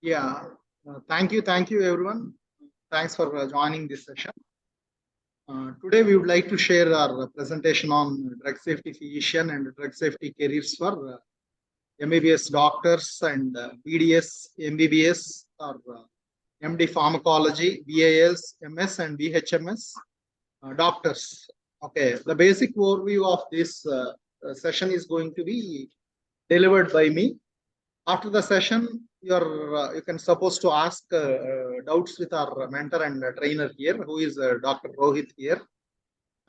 Yeah, thank you, everyone. Thanks for joining this session. Today, we would like to share our presentation on drug safety physician and drug safety careers for MBBS doctors and BDS, MBBS, or MD pharmacology, BAS, MS, and BHMS doctors. Okay, the basic overview of this session is going to be delivered by me. After the session, you can supposed to ask doubts with our mentor and trainer here, who is Dr. Rohit here.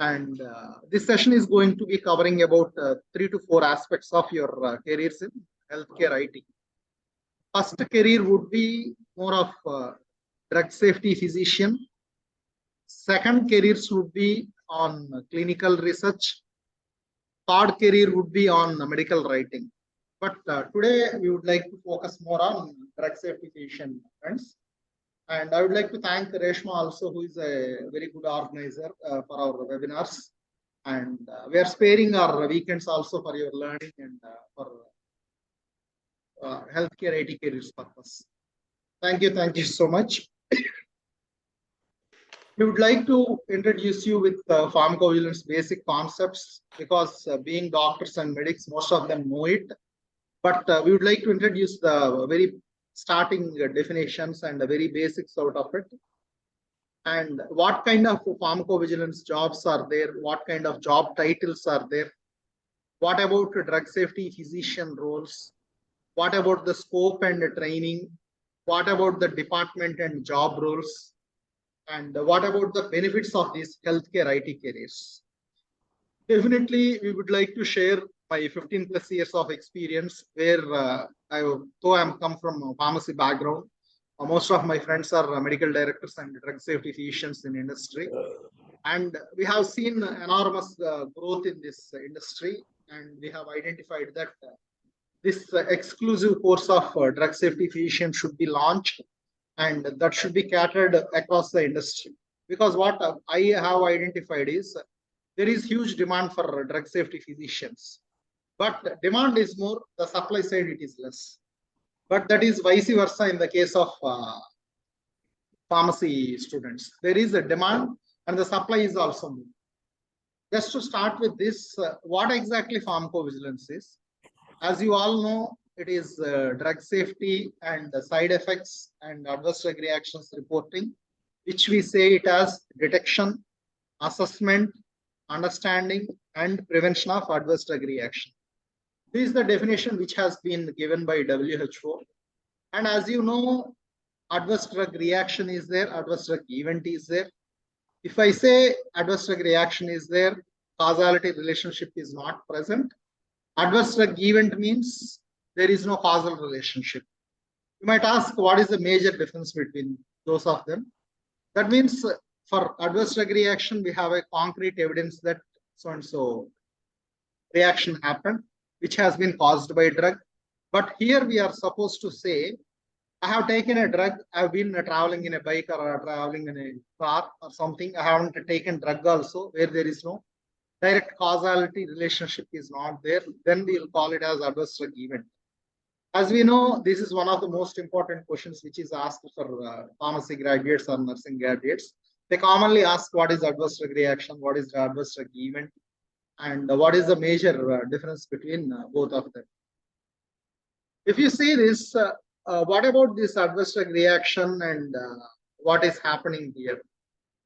And this session is going to be covering about 3 to 4 aspects of your careers in healthcare IT. First career would be more of drug safety physician. Second careers would be on clinical research. Third career would be on medical writing. But today we would like to focus more on drug safety physician, friends. And I would like to thank Reshma also, who is a very good organizer for our webinars. And we are sparing our weekends also for your learning and for healthcare IT careers purpose. Thank you so much. We would like to introduce you with pharmacovigilance basic concepts because being doctors and medics, most of them know it. But we would like to introduce the very starting definitions and the very basics out of it. And what kind of pharmacovigilance jobs are there? What kind of job titles are there? What about drug safety physician roles? What about the scope and the training? What about the department and job roles? And what about the benefits of these healthcare IT careers? Definitely, we would like to share my 15 plus years of experience where though I'm come from a pharmacy background, most of my friends are medical directors and drug safety physicians in industry. And we have seen enormous growth in this industry. And we have identified that this exclusive course of drug safety physician should be launched and that should be catered across the industry. Because what I have identified is there is huge demand for drug safety physicians. But demand is more, the supply side it is less. But that is vice versa in the case of pharmacy students. There is a demand and the supply is also more. Just to start with this, what exactly pharmacovigilance is? As you all know, it is drug safety and the side effects and adverse drug reactions reporting, which we say it as detection, assessment, understanding, and prevention of adverse drug reaction. This is the definition which has been given by WHO. And as you know, adverse drug reaction is there, adverse drug event is there. If I say adverse drug reaction is there, causality relationship is not present. Adverse drug event means there is no causal relationship. You might ask, what is the major difference between those of them? That means for adverse drug reaction, we have a concrete evidence that so-and-so reaction happened, which has been caused by a drug. But here we are supposed to say, I have taken a drug, I've been traveling in a bike or traveling in a car or something. I haven't taken drug also where there is no direct causality relationship is not there. Then we'll call it as adverse drug event. As we know, this is one of the most important questions which is asked for pharmacy graduates or nursing graduates. They commonly ask what is adverse drug reaction, what is the adverse drug event, and what is the major difference between both of them. If you see this, what about this adverse drug reaction and what is happening here?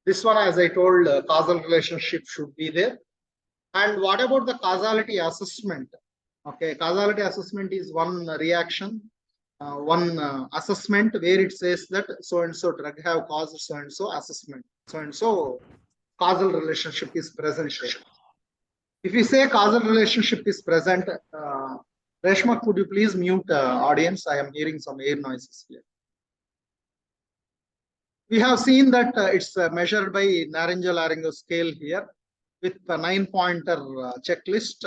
This one, as I told, causal relationship should be there. And what about the causality assessment? Okay, causality assessment is one reaction, one assessment where it says that so-and-so drug have caused so-and-so assessment. So-and-so causal relationship is present here. If you say causal relationship is present, Reshma, could you please mute audience? I am hearing some air noises here. We have seen that it's measured by naryngolaryngoscale scale here with the 9-pointer checklist.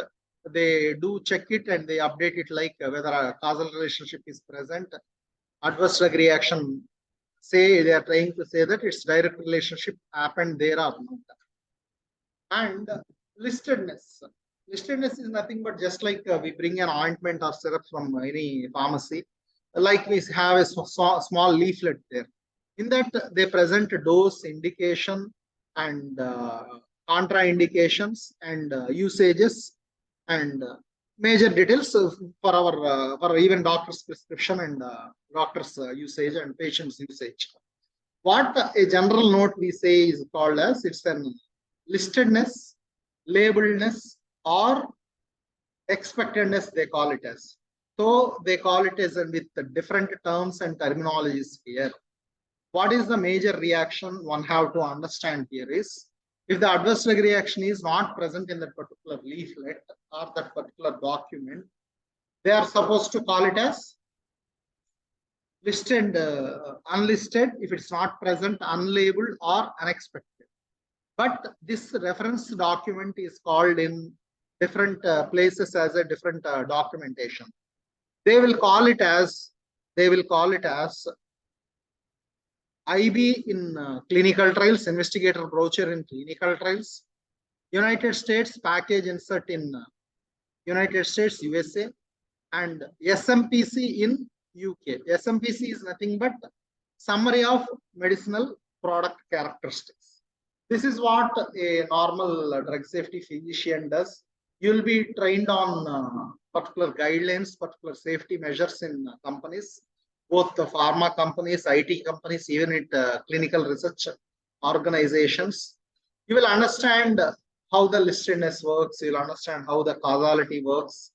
They do check it and they update it like whether a causal relationship is present. Adverse drug reaction, say they are trying to say that its direct relationship happened there or not. And listedness. Listedness is nothing but just like we bring an ointment or syrup from any pharmacy. like we have a small leaflet there. In that, they present dose, indication, and contraindications and usages and major details for even doctor's prescription and doctor's usage and patient's usage. What a general note we say is called as, it's an listedness, labeledness, or expectedness, they call it as. So they call it as with the different terms and terminologies here. What is the major reaction one have to understand here is, if the adverse drug reaction is not present in that particular leaflet or that particular document, they are supposed to call it as listed, unlisted, if it's not present, unlabeled, or unexpected. But this reference document is called in different places as a different documentation. They will call it as IB in clinical trials, investigator brochure in clinical trials, United States package insert in United States, USA, and SMPC in UK. SMPC is nothing but summary of medicinal product characteristics. This is what a normal drug safety physician does. You'll be trained on particular guidelines, particular safety measures in companies, both the pharma companies, IT companies, even at clinical research organizations. You will understand how the listedness works. You'll understand how the causality works.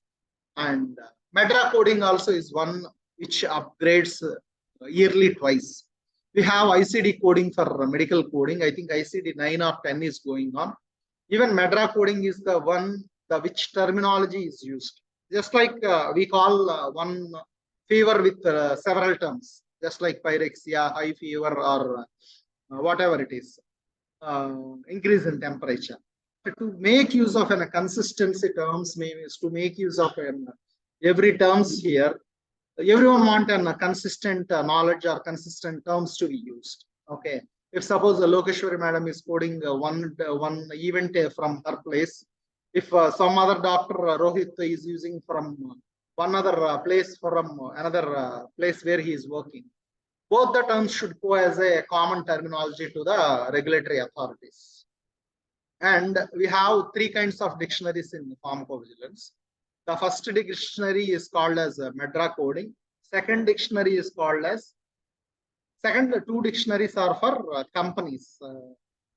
And MEDRA coding also is one which upgrades yearly twice. We have ICD coding for medical coding. I think ICD 9 or 10 is going on. Even MEDRA coding is the one, the which terminology is used. Just like we call one fever with several terms, just like pyrexia, high fever, or whatever it is, increase in temperature. To make use of a consistency terms means to make use of every terms here. Everyone want a consistent knowledge or consistent terms to be used. Okay. If suppose Lokeshwari madam is coding one event from her place, if some other doctor Rohit is using from one other place from another place where he is working, both the terms should go as a common terminology to the regulatory authorities. And we have three kinds of dictionaries in pharmacovigilance. The first dictionary is called as MEDRA coding. Second dictionary is called as, two dictionaries are for companies,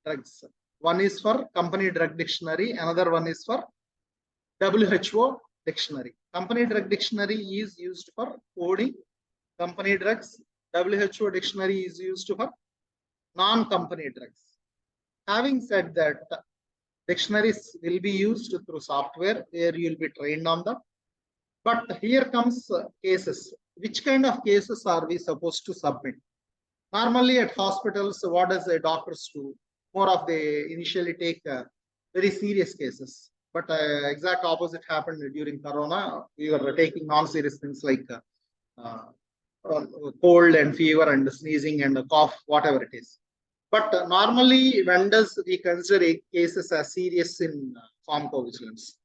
drugs. One is for company drug dictionary, another one is for WHO dictionary. Company drug dictionary is used for coding company drugs. WHO dictionary is used for non-company drugs. Having said that, dictionaries will be used through software where you will be trained on them. But here comes cases. Which kind of cases are we supposed to submit? Normally at hospitals, what does a doctors do? More of they initially take very serious cases. But exact opposite happened during Corona. We were taking non-serious things like cold and fever and sneezing and cough, whatever it is. But normally, when does we consider cases as serious in pharmacovigilance?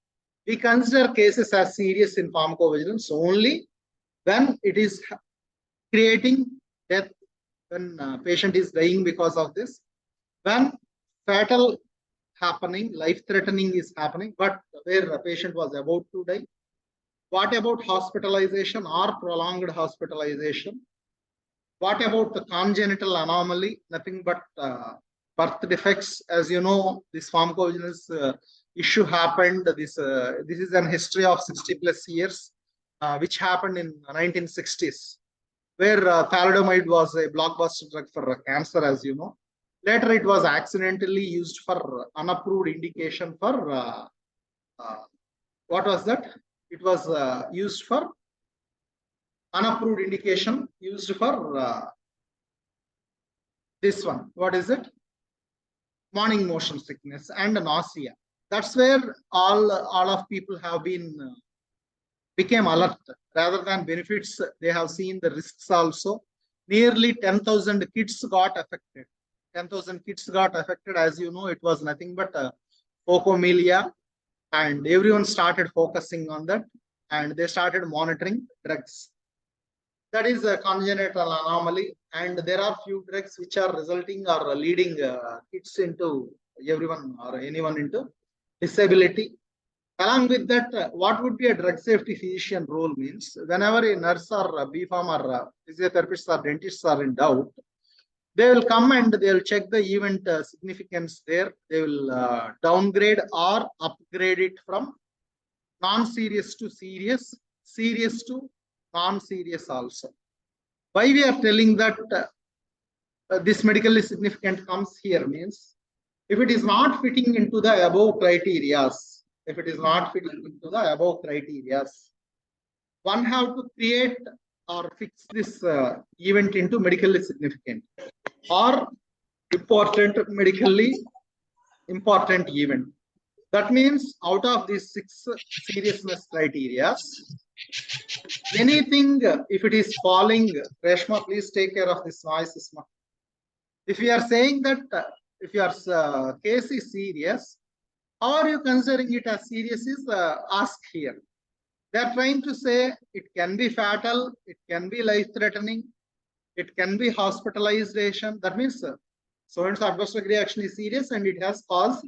We consider cases as serious in pharmacovigilance only when it is creating death, when patient is dying because of this, when fatal happening, life-threatening is happening, but where the patient was about to die. What about hospitalization or prolonged hospitalization? What about the congenital anomaly? Nothing but birth defects. As you know, this pharmacovigilance issue happened. This is an history of 60 plus years, which happened in 1960s, where thalidomide was a blockbuster drug for cancer, as you know. Later, it was accidentally used for unapproved indication for what was that? It was used for unapproved indication, used for this one. What is it? Morning motion sickness and nausea. That's where all of people have been became alert. Rather than benefits, they have seen the risks also. Nearly 10,000 kids got affected. 10,000 kids got affected. As you know, it was nothing but phocomelia, and everyone started focusing on that, and they started monitoring drugs. that is a congenital anomaly, and there are few drugs which are resulting or leading kids into everyone or anyone into disability. Along with that, what would be a drug safety physician role means whenever a nurse or a B-Pharm or physiotherapists or dentists are in doubt, they will come and they will check the event significance there. They will downgrade or upgrade it from non-serious to serious, serious to non-serious also. Why we are telling that this medically significant comes here means if it is not fitting into the above criterias, if it is not fitting into the above criterias, one have to create or fix this event into medically significant or medically important event. That means out of these 6 seriousness criteria, anything if it is falling, Reshma, please take care of this noise. If you are saying that if your case is serious, how are you considering it as serious is asked here. They are trying to say it can be fatal, it can be life-threatening, it can be hospitalization. That means so and so adverse reaction is serious and it has caused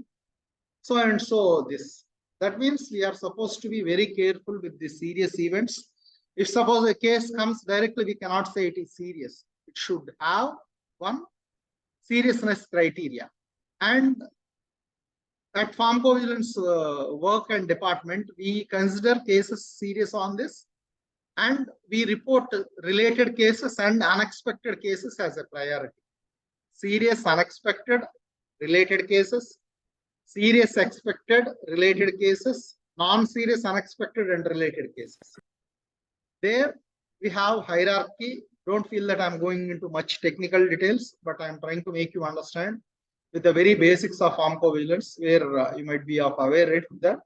so and so this. That means we are supposed to be very careful with the serious events. If suppose a case comes directly, we cannot say it is serious. It should have one seriousness criteria. And at pharmacovigilance work and department, we consider cases serious on this, and we report related cases and unexpected cases as a priority. Serious, unexpected, related cases, serious, expected, related cases, non-serious, unexpected, and related cases. There we have hierarchy. Don't feel that I'm going into much technical details, but I'm trying to make you understand with the very basics of pharmacovigilance, where you might be aware of that.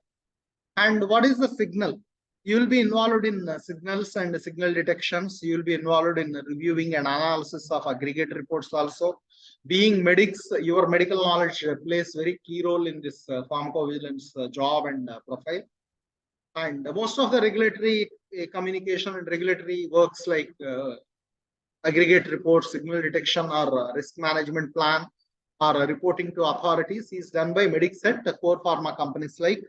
And what is the signal? You will be involved in signals and signal detections. You will be involved in reviewing and analysis of aggregate reports also. Being medics, your medical knowledge plays very key role in this pharmacovigilance job and profile. And most of the regulatory communication and regulatory works like aggregate reports, signal detection, or risk management plan, or reporting to authorities is done by medics at core pharma companies like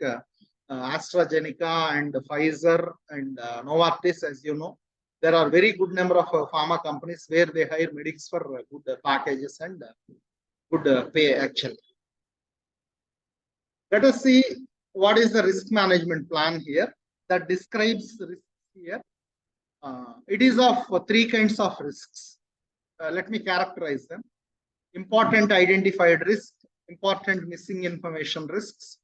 AstraZeneca and Pfizer and Novartis. As you know, there are very good number of pharma companies where they hire medics for good packages and good pay actually. Let us see what is the risk management plan here that describes the risks here. It is of 3 kinds of risks. Let me characterize them. Important identified risk, important missing information risks,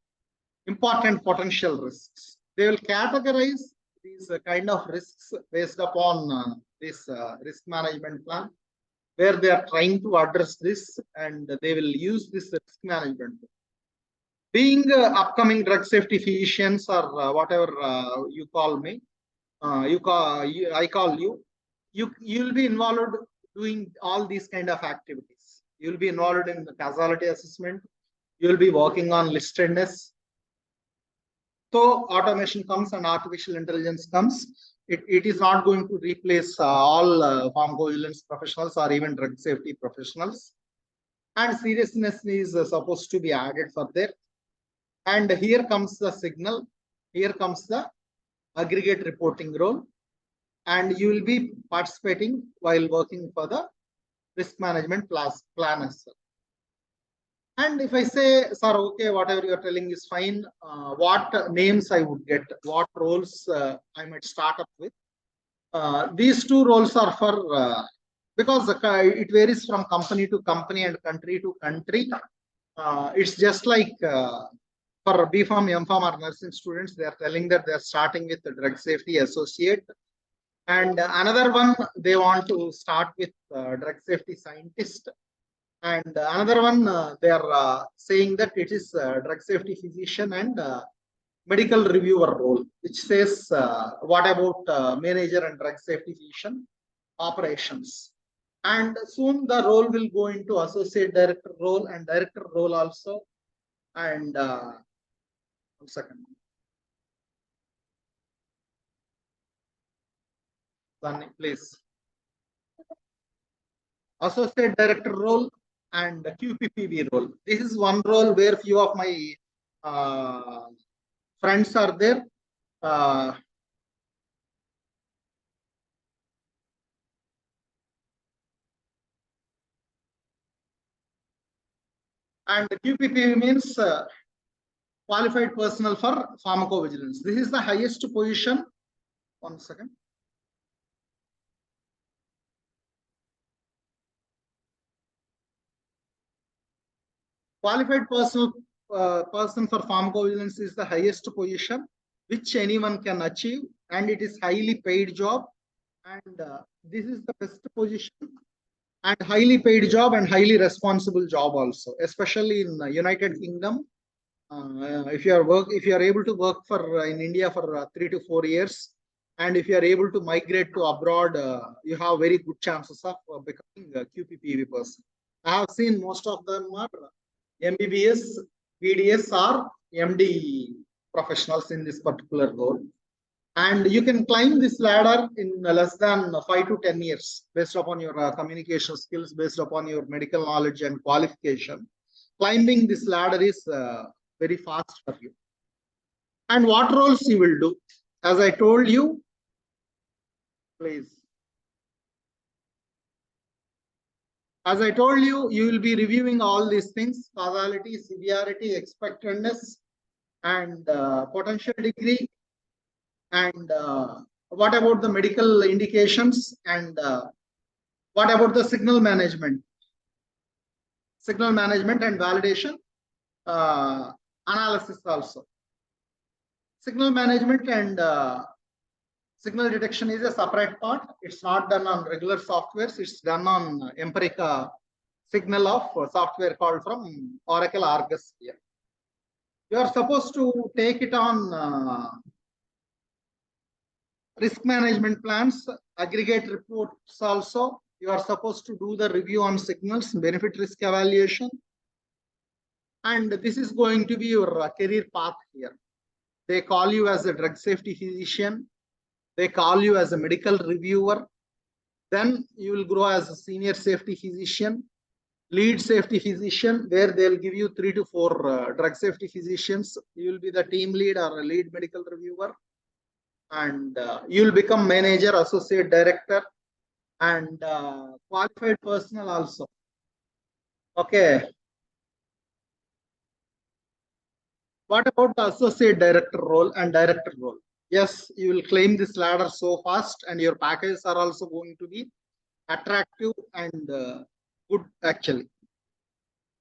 important potential risks. They will categorize these kind of risks based upon this risk management plan, where they are trying to address this, and they will use this risk management. Being upcoming drug safety physicians or whatever you call me, I call you, you'll be involved doing all these kind of activities. You'll be involved in the causality assessment. You'll be working on listedness. So automation comes and artificial intelligence comes. It is not going to replace all pharmacovigilance professionals or even drug safety professionals. And seriousness is supposed to be added for there. And here comes the signal. Here comes the aggregate reporting role. And you will be participating while working for the risk management plan as well. And if I say, sir, okay, whatever you are telling is fine, what names I would get, what roles I might start up with. These 2 roles are for, because it varies from company to company and country to country. It's just like for B-Pharm, M-Pharm or nursing students, they are telling that they are starting with the drug safety associate. And another one, they want to start with drug safety scientist. And another one, they are saying that it is drug safety physician and medical reviewer role, which says what about manager and drug safety physician operations. And soon the role will go into associate director role and director role also. And 1 second. Sunny, please. associate director role, and QPPB role. This is one role where few of my friends are there. And QPPB means qualified personnel for pharmacovigilance. This is the highest position. One second. Qualified person for pharmacovigilance is the highest position which anyone can achieve, and it is highly paid job. And this is the best position and highly paid job and highly responsible job also, especially in United Kingdom. If you are able to work for in India for 3 to 4 years, and if you are able to migrate to abroad, you have very good chances of becoming a QPPV person. I have seen most of them are MBBS, PDS, or MD professionals in this particular role. And you can climb this ladder in less than 5 to 10 years based upon your communication skills, based upon your medical knowledge and qualification. Climbing this ladder is very fast for you. And what roles you will do? As I told you, please. As I told you, you will be reviewing all these things: causality, severity, expectedness, and potential degree. And what about the medical indications? And what about the signal management? Signal management and validation analysis also. Signal management and signal detection is a separate part. It's not done on regular softwares. It's done on Empirica signal of software called from Oracle Argus here. You are supposed to take it on risk management plans, aggregate reports also. You are supposed to do the review on signals, benefit risk evaluation. And this is going to be your career path here. They call you as a drug safety physician. They call you as a medical reviewer. Then you will grow as a senior safety physician, lead safety physician, where they'll give you 3 to 4 drug safety physicians. You will be the team lead or a lead medical reviewer. And you'll become manager, associate director, and qualified personnel also. Okay. What about the associate director role and director role? Yes, you will climb this ladder so fast, and your packages are also going to be attractive and good actually.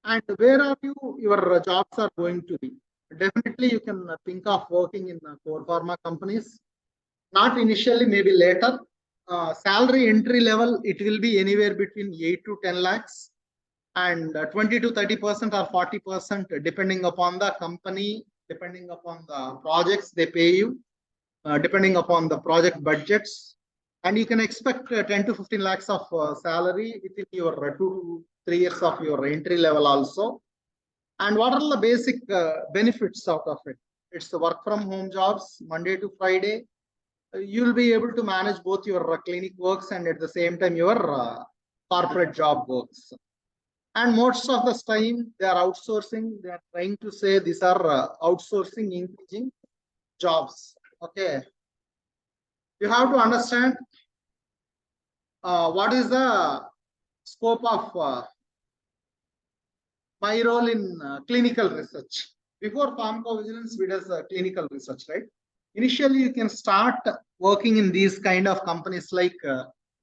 And where are you? Your jobs are going to be. Definitely, you can think of working in core pharma companies. Not initially, maybe later. Salary entry level, it will be anywhere between 8 to 10 lakhs. And 20 to 30% or 40% depending upon the company, depending upon the projects they pay you, depending upon the project budgets. And you can expect 10 to 15 lakhs of salary within your 2 to 3 years of your entry level also. And what are the basic benefits out of it? It's the work from home jobs, Monday to Friday. You'll be able to manage both your clinic works and at the same time your corporate job works. And most of the time they are outsourcing. They are trying to say these are outsourcing increasing jobs. Okay. You have to understand what is the scope of my role in clinical research. Before pharmacovigilance, we does clinical research, right? Initially, you can start working in these kind of companies like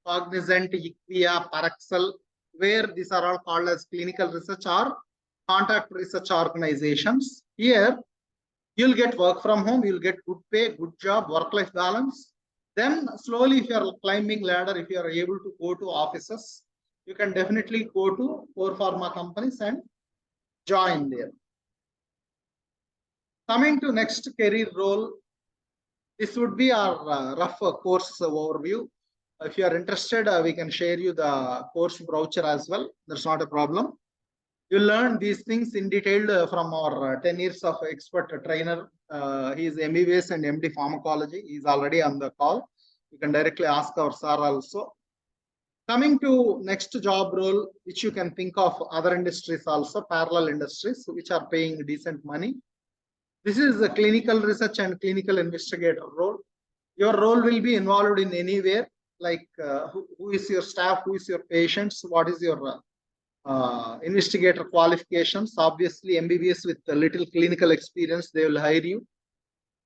Cognizant, Equia, Paraxel, where these are all called as clinical research or contract research organizations. Here, you'll get work from home, you'll get good pay, good job, work-life balance. Then slowly, if you are climbing ladder, if you are able to go to offices, you can definitely go to core pharma companies and join there. Coming to next career role, this would be our rough course overview. If you are interested, we can share you the course brochure as well. That's not a problem. You learn these things in detail from our 10 years of expert trainer. He is MBBS and MD Pharmacology. He is already on the call. You can directly ask our sir also. Coming to next job role, which you can think of other industries also, parallel industries, which are paying decent money. This is the clinical research and clinical investigator role. Your role will be involved in anywhere, like who is your staff, who is your patients, what is your investigator qualifications. Obviously, MBBS with a little clinical experience, they will hire you.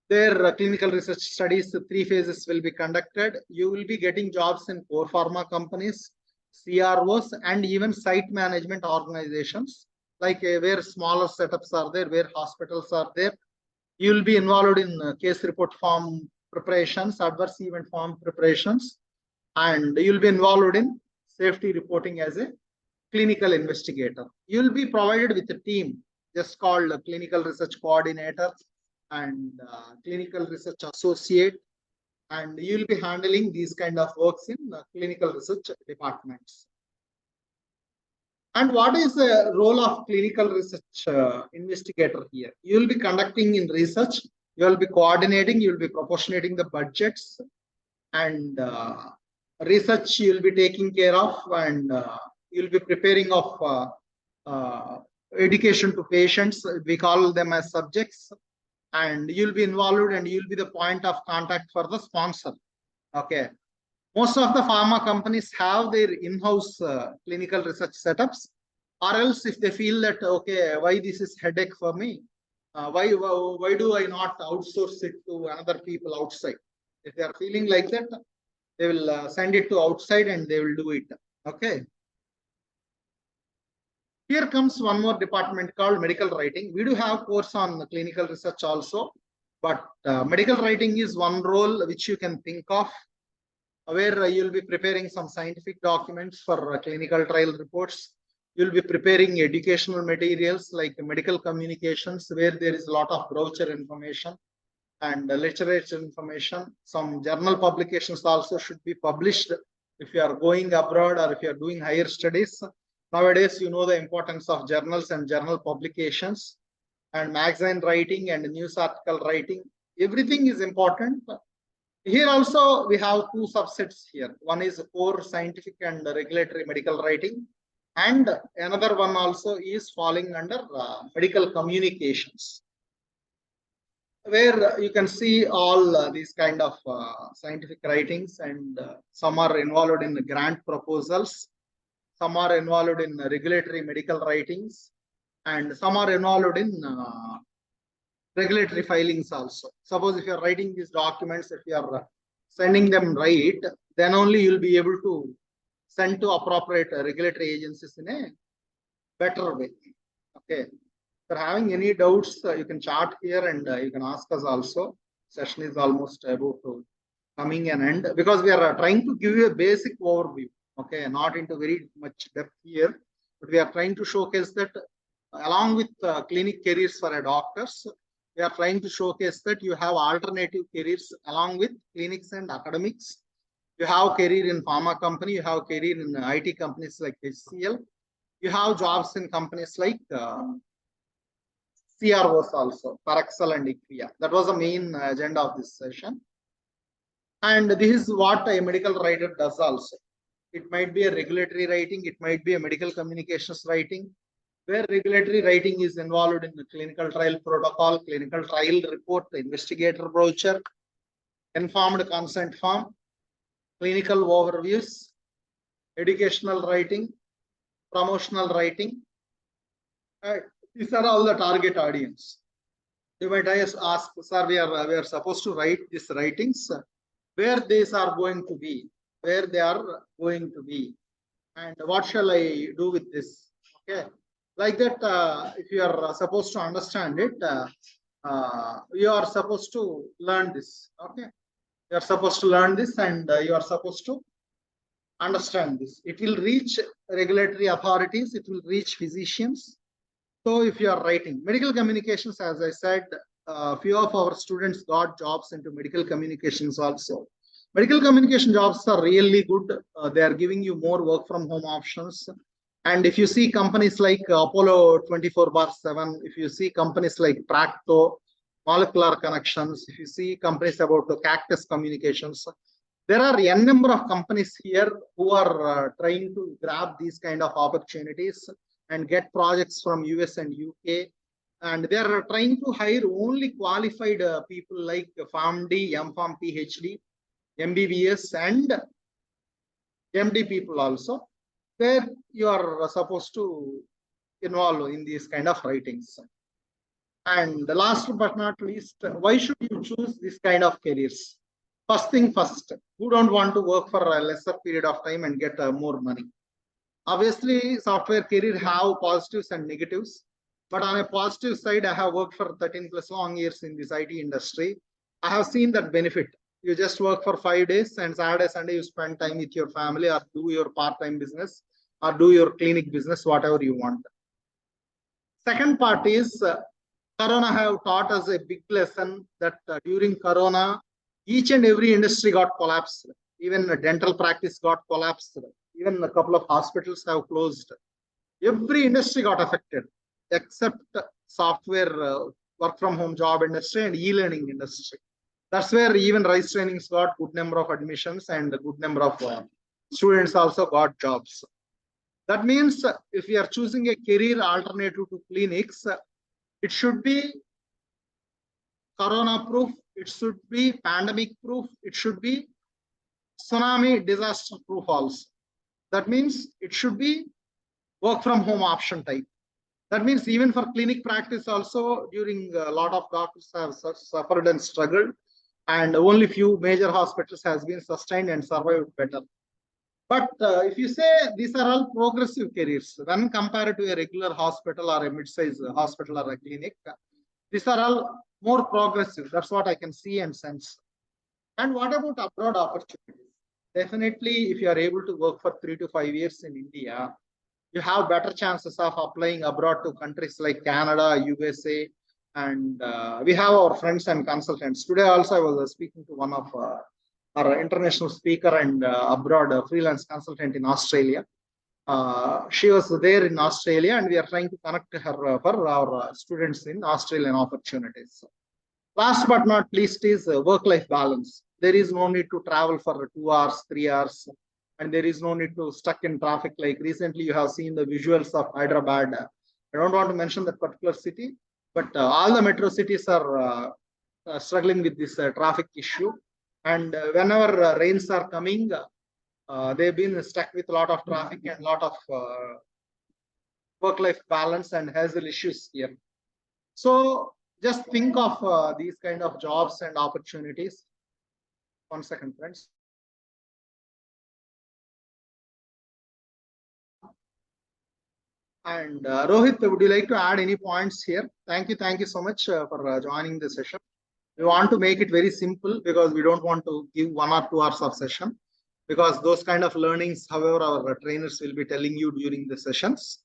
Their clinical research studies, 3 phases will be conducted. You will be getting jobs in core pharma companies, CROs, and even site management organizations, like where smaller setups are there, where hospitals are there. You will be involved in case report form preparations, adverse event form preparations, and you will be involved in safety reporting as a clinical investigator. You will be provided with a team just called clinical research coordinator and clinical research associate, and you will be handling these kind of works in clinical research departments. And what is the role of clinical research investigator here? You will be conducting in research, you will be coordinating, you will be proportionating the budgets, and research you will be taking care of, and you will be preparing of education to patients. We call them as subjects, and you'll be involved, and you'll be the point of contact for the sponsor. Okay. Most of the pharma companies have their in-house clinical research setups, or else if they feel that, okay, why this is headache for me? Why do I not outsource it to another people outside? If they are feeling like that, they will send it to outside and they will do it. Okay. Here comes one more department called medical writing. We do have course on clinical research also, but medical writing is one role which you can think of, where you'll be preparing some scientific documents for clinical trial reports. You'll be preparing educational materials like medical communications, where there is a lot of brochure information and literature information. Some journal publications also should be published if you are going abroad or if you are doing higher studies. Nowadays, you know the importance of journals and journal publications, and magazine writing and news article writing. Everything is important. Here also we have 2 subsets here. One is core scientific and regulatory medical writing, and another one also is falling under medical communications, where you can see all these kind of scientific writings, and some are involved in grant proposals, some are involved in regulatory medical writings, and some are involved in regulatory filings also. Suppose if you are writing these documents, if you are sending them right, then only you will be able to send to appropriate regulatory agencies in a better way. Okay. If you're having any doubts, you can chat here, and you can ask us also. Session is almost about to coming an end, because we are trying to give you a basic overview. Okay, not into very much depth here, but we are trying to showcase that along with clinic careers for a doctors, we are trying to showcase that you have alternative careers along with clinics and academics. You have career in pharma company, you have career in IT companies like HCL, you have jobs in companies like CROs also, Paraxel and IQVIA. That was the main agenda of this session. And this is what a medical writer does also. It might be a regulatory writing, it might be a medical communications writing, where regulatory writing is involved in the clinical trial protocol, clinical trial report, investigator brochure, informed consent form, clinical overviews, educational writing, promotional writing. These are all the target audience. You might ask, sir, we are supposed to write these writings, where these are going to be, where they are going to be, and what shall I do with this? Okay, like that. If you are supposed to understand it, you are supposed to learn this. Okay, you are supposed to learn this, and you are supposed to understand this. It will reach regulatory authorities, it will reach physicians. So if you are writing medical communications, as I said, few of our students got jobs into medical communications also. Medical communication jobs are really good. They are giving you more work from home options. And if you see companies like Apollo 24/7, if you see companies like Tracto, Molecular Connections, if you see companies about the Cactus Communications, There are n number of companies here who are trying to grab these kind of opportunities and get projects from US and UK. And they are trying to hire only qualified people like PharmD, MPharm, PhD, MBBS, and MD people also, where you are supposed to involve in these kind of writings. And last but not least, why should you choose this kind of careers? First thing first, who don't want to work for a lesser period of time and get more money? Obviously, software career have positives and negatives. But on a positive side, I have worked for 13 plus long years in this IT industry. I have seen that benefit. You just work for 5 days and Saturday, Sunday, you spend time with your family or do your part-time business or do your clinic business, whatever you want. Second part is Corona have taught us a big lesson that during Corona, each and every industry got collapsed. Even dental practice got collapsed. Even a couple of hospitals have closed. Every industry got affected except software work from home job industry and e-learning industry. That's where even RISE trainings got good number of admissions and a good number of students also got jobs. That means if we are choosing a career alternative to clinics, it should be Corona proof, it should be pandemic proof, it should be tsunami disaster proof also. That means it should be work from home option type. That means even for clinic practice also, during a lot of doctors have suffered and struggled, and only few major hospitals has been sustained and survived better. But if you say these are all progressive careers, when compared to a regular hospital or a mid-sized hospital or a clinic, these are all more progressive. That's what I can see and sense. And what about abroad opportunities? Definitely, if you are able to work for 3 to 5 years in India, you have better chances of applying abroad to countries like Canada, USA, and we have our friends and consultants. Today also I was speaking to one of our international speaker and abroad freelance consultant in Australia. She was there in Australia and we are trying to connect her for our students in Australian opportunities. Last but not least is work-life balance. There is no need to travel for 2 hours, 3 hours, and there is no need to stuck in traffic. Like recently you have seen the visuals of Hyderabad. I don't want to mention that particular city, but all the metro cities are struggling with this traffic issue. And whenever rains are coming, they've been stuck with a lot of traffic and a lot of work-life balance and hassle issues here. So just think of these kind of jobs and opportunities. 1 second, friends. And Rohit, would you like to add any points here? Thank you so much for joining the session. We want to make it very simple because we don't want to give 1 or 2 hours of session, because those kind of learnings, however, our trainers will be telling you during the sessions.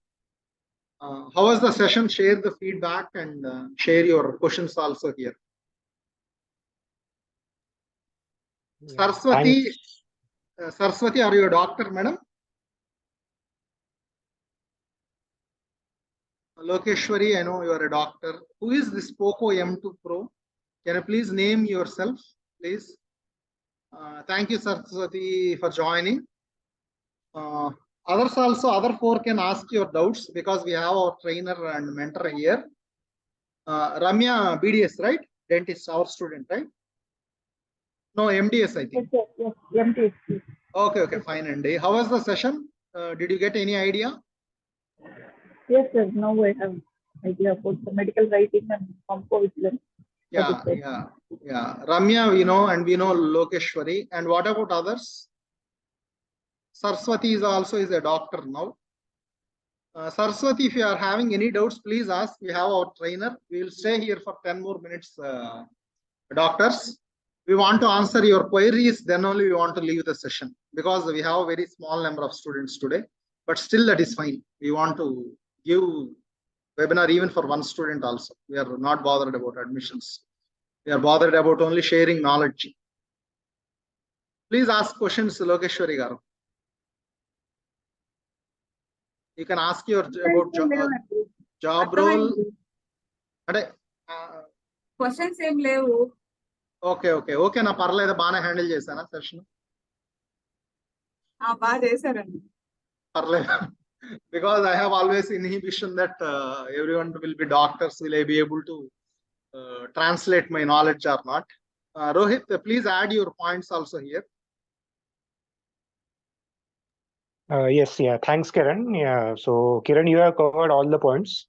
How was the session? Share the feedback and share your questions also here. Saraswati, Saraswati, are you a doctor, madam? Lokeshwari, I know you are a doctor. Who is this Poco M2 Pro? Can you please name yourself, please? Thank you, Saraswati, for joining. Others also, other 4 can ask your doubts because we have our trainer and mentor here. Ramya, BDS, right? Dentist, our student, right? No, MDS, I think. Yes, MDS. Okay, fine. And how was the session? Did you get any idea? Yes, sir. Now I have idea about the medical writing and pharmacovigilance. Yeah. Ramya, we know, and we know Lokeshwari. And what about others? Saraswati is also a doctor now. Saraswati, if you are having any doubts, please ask. We have our trainer. We will stay here for 10 more minutes, doctors. We want to answer your queries, then only we want to leave the session, because we have a very small number of students today. But still, that is fine. We want to give webinar even for 1 student also. We are not bothered about admissions. We are bothered about only sharing knowledge. Please ask questions, Lokeshwari Garu. You can ask your about job role. Questions same level. Okay. Na parleda bana handle chesana session. బాగా చేశారండి. Because I have always inhibition that everyone will be doctors, will I be able to translate my knowledge or not. Rohit, please add your points also here. Yes, yeah. Thanks, Kiran. Yeah. So, Kiran, you have covered all the points,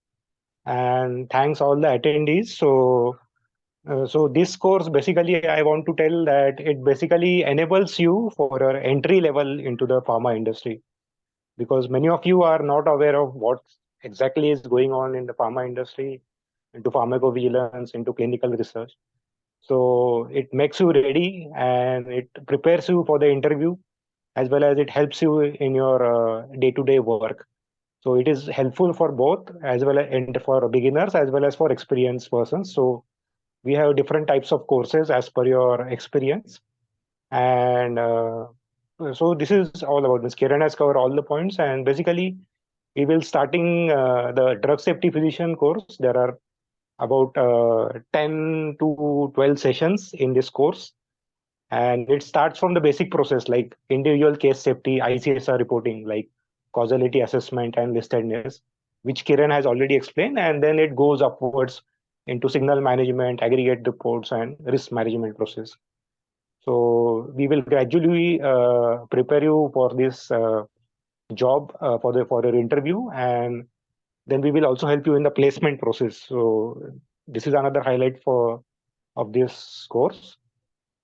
and thanks all the attendees. So this course basically, I want to tell that it basically enables you for your entry level into the pharma industry, because many of you are not aware of what exactly is going on in the pharma industry, into pharmacovigilance, into clinical research. So it makes you ready and it prepares you for the interview, as well as it helps you in your day-to-day work. So it is helpful for both, as well as and for beginners as well as for experienced persons. So we have different types of courses as per your experience. And so this is all about this. Kiran has covered all the points, and basically we will starting the drug safety physician course. There are about 10 to 12 sessions in this course. And it starts from the basic process like individual case safety, ICSR reporting, like causality assessment and listedness, which Kiran has already explained. And then it goes upwards into signal management, aggregate reports, and risk management process. So we will gradually prepare you for this job for your interview, and then we will also help you in the placement process. So this is another highlight of this course.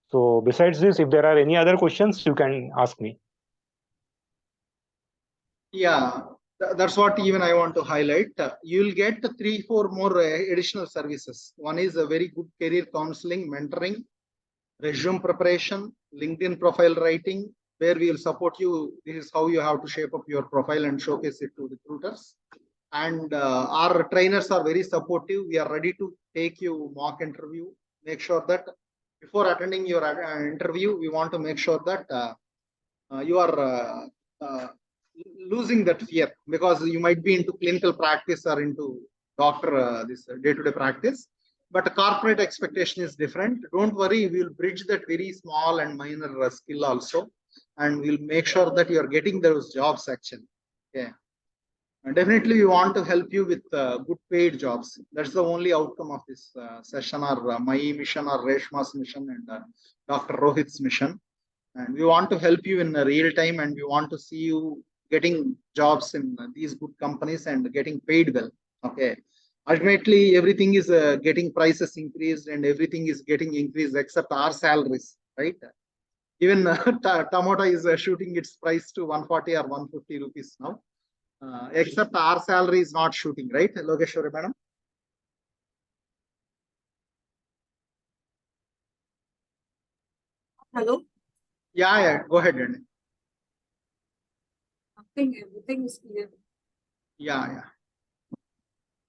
So besides this, if there are any other questions, you can ask me. Yeah, that's what even I want to highlight. You'll get 3-4 more additional services. One is a very good career counseling, mentoring, resume preparation, LinkedIn profile writing, where we will support you. This is how you have to shape up your profile and showcase it to recruiters. And our trainers are very supportive. We are ready to take you mock interview. Make sure that before attending your interview, we want to make sure that you are losing that fear, because you might be into clinical practice or into doctor this day-to-day practice, but corporate expectation is different. Don't worry, we will bridge that very small and minor skill also, and we'll make sure that you are getting those jobs actually. Yeah, and definitely we want to help you with good paid jobs. That's the only outcome of this session, or my mission, or Reshma's mission, and Dr. Rohit's mission. And we want to help you in real time, and we want to see you getting jobs in these good companies and getting paid well. Okay, ultimately everything is getting prices increased, and everything is getting increased except our salaries, right? Even tomato is shooting its price to 140 or 150 rupees now, except our salary is not shooting, right, Logeshwari madam? Hello. Yeah, go ahead. I think everything is clear. Yeah.